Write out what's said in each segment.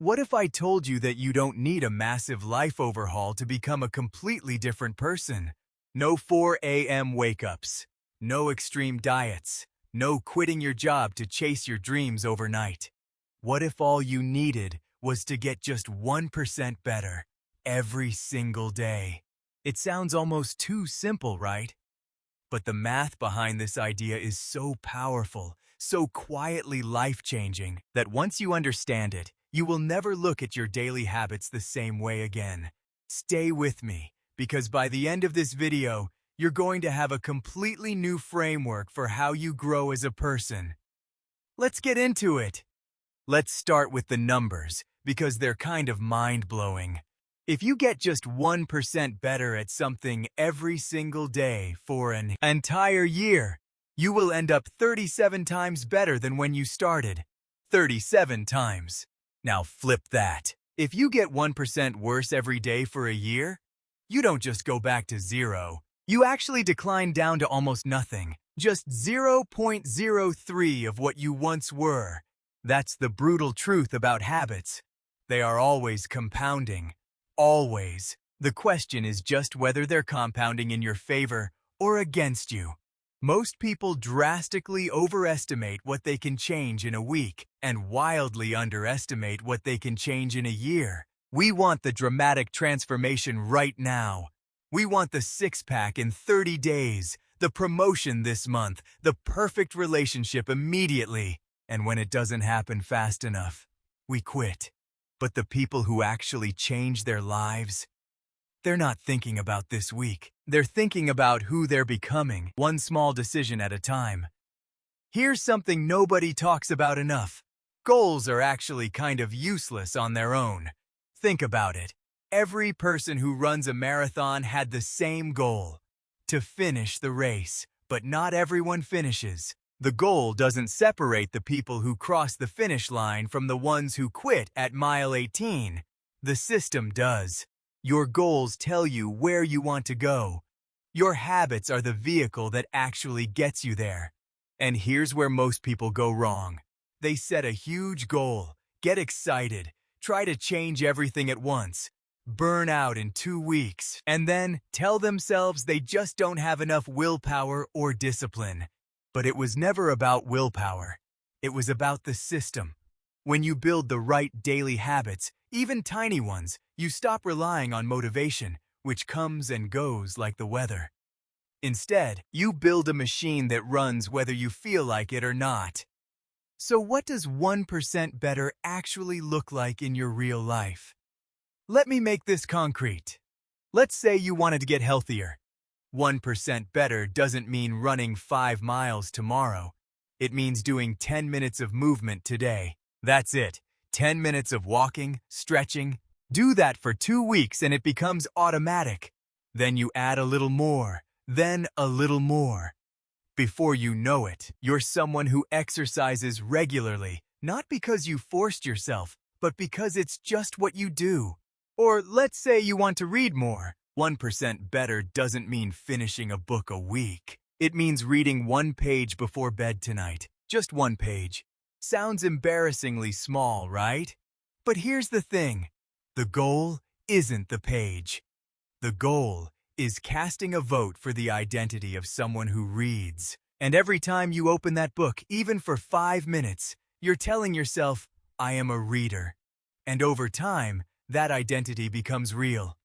What if I told you that you don't need a massive life overhaul to become a completely different person? No 4 a.m. wake-ups, no extreme diets, no quitting your job to chase your dreams overnight. What if all you needed was to get just 1% better every single day? It sounds almost too simple, right? But the math behind this idea is so powerful, so quietly life-changing, that once you understand it, you will never look at your daily habits the same way again. Stay with me, because by the end of this video, you're going to have a completely new framework for how you grow as a person. Let's get into it. Let's start with the numbers, because they're kind of mind-blowing. If you get just 1% better at something every single day for an entire year, you will end up 37 times better than when you started. 37 times. Now flip that. If you get 1% worse every day for a year, you don't just go back to zero. You actually decline down to almost nothing. Just 0.03 of what you once were. That's the brutal truth about habits. They are always compounding. Always. The question is just whether they're compounding in your favor or against you. Most people drastically overestimate what they can change in a week and wildly underestimate what they can change in a year. We want the dramatic transformation right now. We want the six-pack in 30 days, the promotion this month, the perfect relationship immediately. And when it doesn't happen fast enough, we quit. But the people who actually change their lives, they're not thinking about this week. They're thinking about who they're becoming, one small decision at a time. Here's something nobody talks about enough. Goals are actually kind of useless on their own. Think about it. Every person who runs a marathon had the same goal, to finish the race, but not everyone finishes. The goal doesn't separate the people who cross the finish line from the ones who quit at mile 18. The system does. Your goals tell you where you want to go. Your habits are the vehicle that actually gets you there. And here's where most people go wrong. They set a huge goal, get excited, try to change everything at once, burn out in 2 weeks, and then tell themselves they just don't have enough willpower or discipline. But it was never about willpower. It was about the system. When you build the right daily habits, even tiny ones, you stop relying on motivation, which comes and goes like the weather. Instead, you build a machine that runs whether you feel like it or not. So what does 1% better actually look like in your real life? Let me make this concrete. Let's say you wanted to get healthier. 1% better doesn't mean running 5 miles tomorrow. It means doing 10 minutes of movement today. That's it. 10 minutes of walking, stretching. Do that for 2 weeks and it becomes automatic. Then you add a little more, then a little more. Before you know it, you're someone who exercises regularly, not because you forced yourself, but because it's just what you do. Or let's say you want to read more. 1% better doesn't mean finishing a book a week. It means reading 1 page before bed tonight. Just 1 page. Sounds embarrassingly small, right? But here's the thing. The goal isn't the page. The goal is casting a vote for the identity of someone who reads. And every time you open that book, even for 5 minutes, you're telling yourself, I am a reader. And over time, that identity becomes real.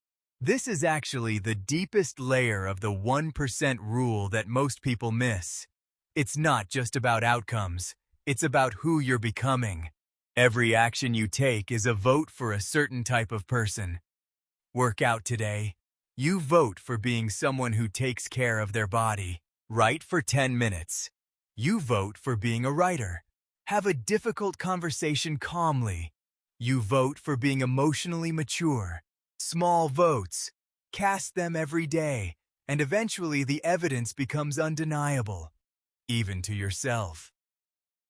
This is actually the deepest layer of the 1% rule that most people miss. It's not just about outcomes. It's about who you're becoming. Every action you take is a vote for a certain type of person. Work out today. You vote for being someone who takes care of their body. Write for 10 minutes. You vote for being a writer. Have a difficult conversation calmly. You vote for being emotionally mature. Small votes. Cast them every day, and eventually the evidence becomes undeniable, even to yourself.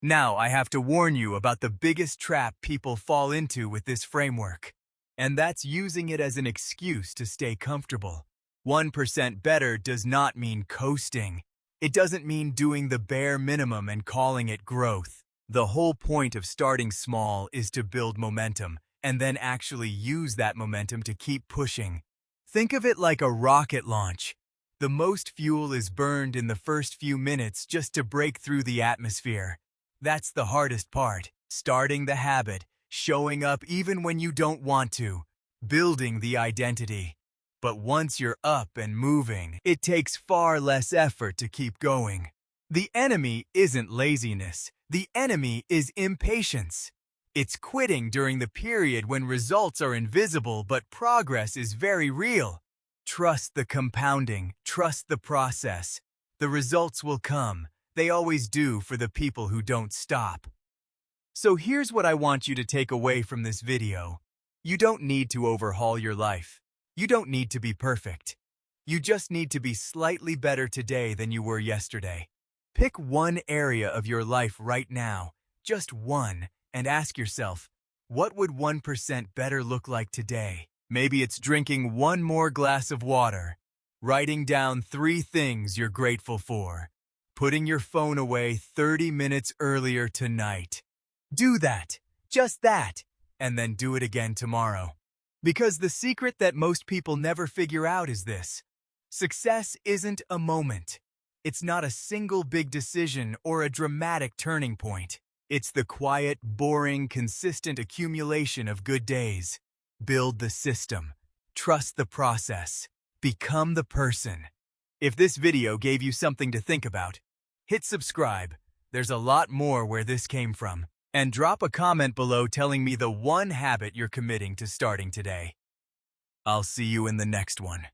Now I have to warn you about the biggest trap people fall into with this framework, and that's using it as an excuse to stay comfortable. 1% better does not mean coasting. It doesn't mean doing the bare minimum and calling it growth. The whole point of starting small is to build momentum, and then actually use that momentum to keep pushing. Think of it like a rocket launch. The most fuel is burned in the first few minutes just to break through the atmosphere. That's the hardest part, starting the habit, showing up even when you don't want to, building the identity. But once you're up and moving, it takes far less effort to keep going. The enemy isn't laziness. The enemy is impatience. It's quitting during the period when results are invisible but progress is very real. Trust the compounding. Trust the process. The results will come. They always do for the people who don't stop. So here's what I want you to take away from this video. You don't need to overhaul your life. You don't need to be perfect. You just need to be slightly better today than you were yesterday. Pick one area of your life right now, just one, and ask yourself, what would 1% better look like today? Maybe it's drinking one more glass of water, writing down 3 things you're grateful for, putting your phone away 30 minutes earlier tonight. Do that, just that, and then do it again tomorrow. Because the secret that most people never figure out is this: success isn't a moment. It's not a single big decision or a dramatic turning point. It's the quiet, boring, consistent accumulation of good days. Build the system. Trust the process. Become the person. If this video gave you something to think about, hit subscribe. There's a lot more where this came from. And drop a comment below telling me the one habit you're committing to starting today. I'll see you in the next one.